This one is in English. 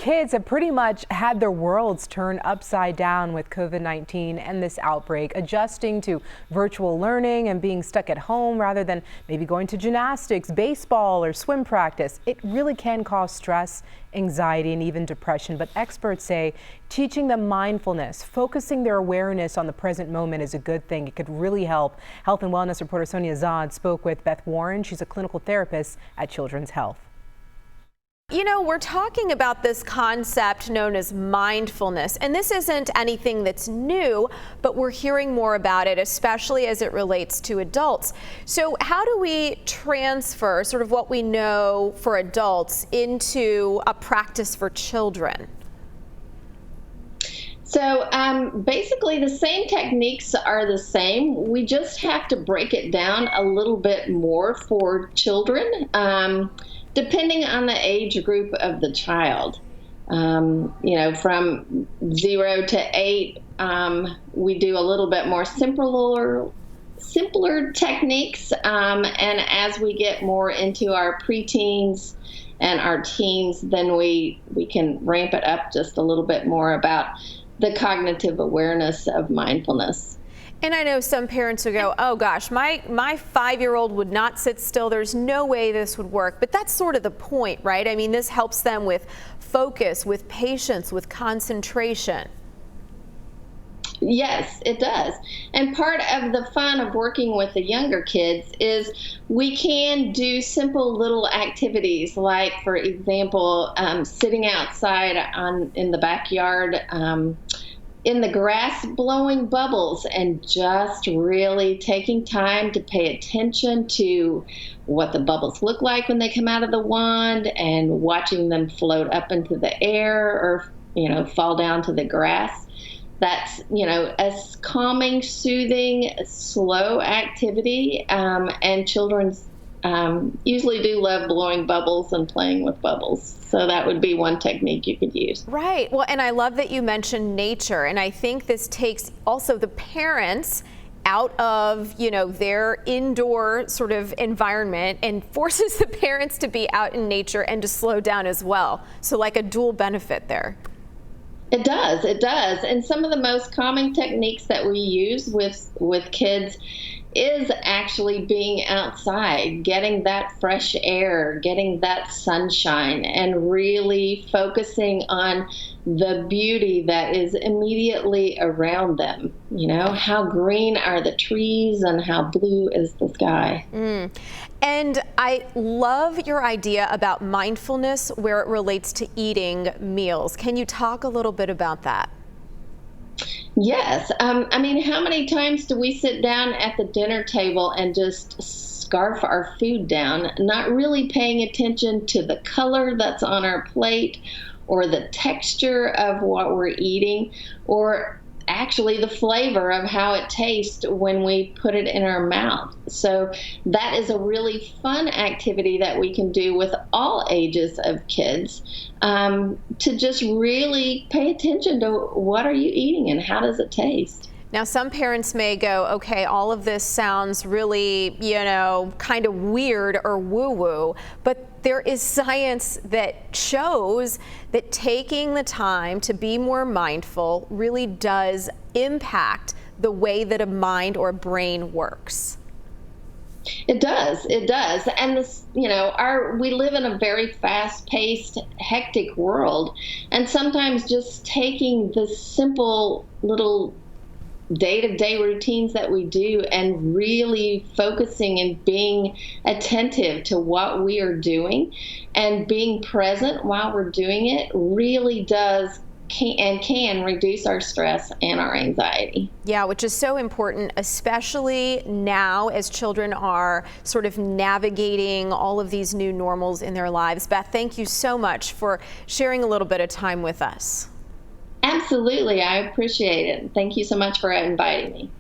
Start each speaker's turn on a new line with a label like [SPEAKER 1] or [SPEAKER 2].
[SPEAKER 1] Kids have pretty much had their worlds turned upside down with COVID-19 and this outbreak, adjusting to virtual learning and being stuck at home rather than maybe going to gymnastics, baseball, or swim practice. It really can cause stress, anxiety, and even depression. But experts say teaching them mindfulness, focusing their awareness on the present moment is a good thing. It could really help. Health and wellness reporter Sonia spoke with Beth Warren. She's a clinical therapist at Children's Health.
[SPEAKER 2] You know, we're talking about this concept known as mindfulness, and this isn't anything that's new, but we're hearing more about it, especially as it relates to adults. So how do we transfer sort of what we know for adults into a practice for children?
[SPEAKER 3] So basically the same techniques are the same. We just have to break it down a little bit more for children. Depending on the age group of the child. You know, from 0 to 8, we do a little bit more simpler techniques. And as we get more into our preteens and our teens, then we can ramp it up just a little bit more about the cognitive awareness of mindfulness.
[SPEAKER 2] And I know some parents will go, oh gosh, my 5-year-old would not sit still. There's no way this would work. But that's sort of the point, right? I mean, this helps them with focus, with patience, with concentration.
[SPEAKER 3] Yes, it does. And part of the fun of working with the younger kids is we can do simple little activities like, for example, sitting outside in the backyard, in the grass, blowing bubbles, and just really taking time to pay attention to what the bubbles look like when they come out of the wand and watching them float up into the air or, you know, fall down to the grass. That's, you know, a calming, soothing, slow activity, and children usually do love blowing bubbles and playing with bubbles. So that would be one technique you could use.
[SPEAKER 2] Right. Well, and I love that you mentioned nature. And I think this takes also the parents out of, you know, their indoor sort of environment and forces the parents to be out in nature and to slow down as well. So like a dual benefit there.
[SPEAKER 3] It does. It does. And some of the most common techniques that we use with kids is actually being outside, getting that fresh air, getting that sunshine, and really focusing on the beauty that is immediately around them. You know, how green are the trees and how blue is the sky.
[SPEAKER 2] And I love your idea about mindfulness where it relates to eating meals. Can you talk a little bit about that?
[SPEAKER 3] Yes. I mean, how many times do we sit down at the dinner table and just scarf our food down, not really paying attention to the color that's on our plate or the texture of what we're eating, or actually the flavor of how it tastes when we put it in our mouth? So that is a really fun activity that we can do with all ages of kids, to just really pay attention to what are you eating and how does it taste.
[SPEAKER 2] Now, some parents may go, okay, all of this sounds really, you know, kind of weird or woo-woo, but there is science that shows that taking the time to be more mindful really does impact the way that a mind or a brain works.
[SPEAKER 3] It does. It does. And this, you know, we live in a very fast-paced, hectic world, and sometimes just taking the simple little day-to-day routines that we do and really focusing and being attentive to what we are doing and being present while we're doing it really can reduce our stress and our anxiety.
[SPEAKER 2] Yeah, which is so important, especially now as children are sort of navigating all of these new normals in their lives. Beth, thank you so much for sharing a little bit of time with us.
[SPEAKER 3] Absolutely. I appreciate it. Thank you so much for inviting me.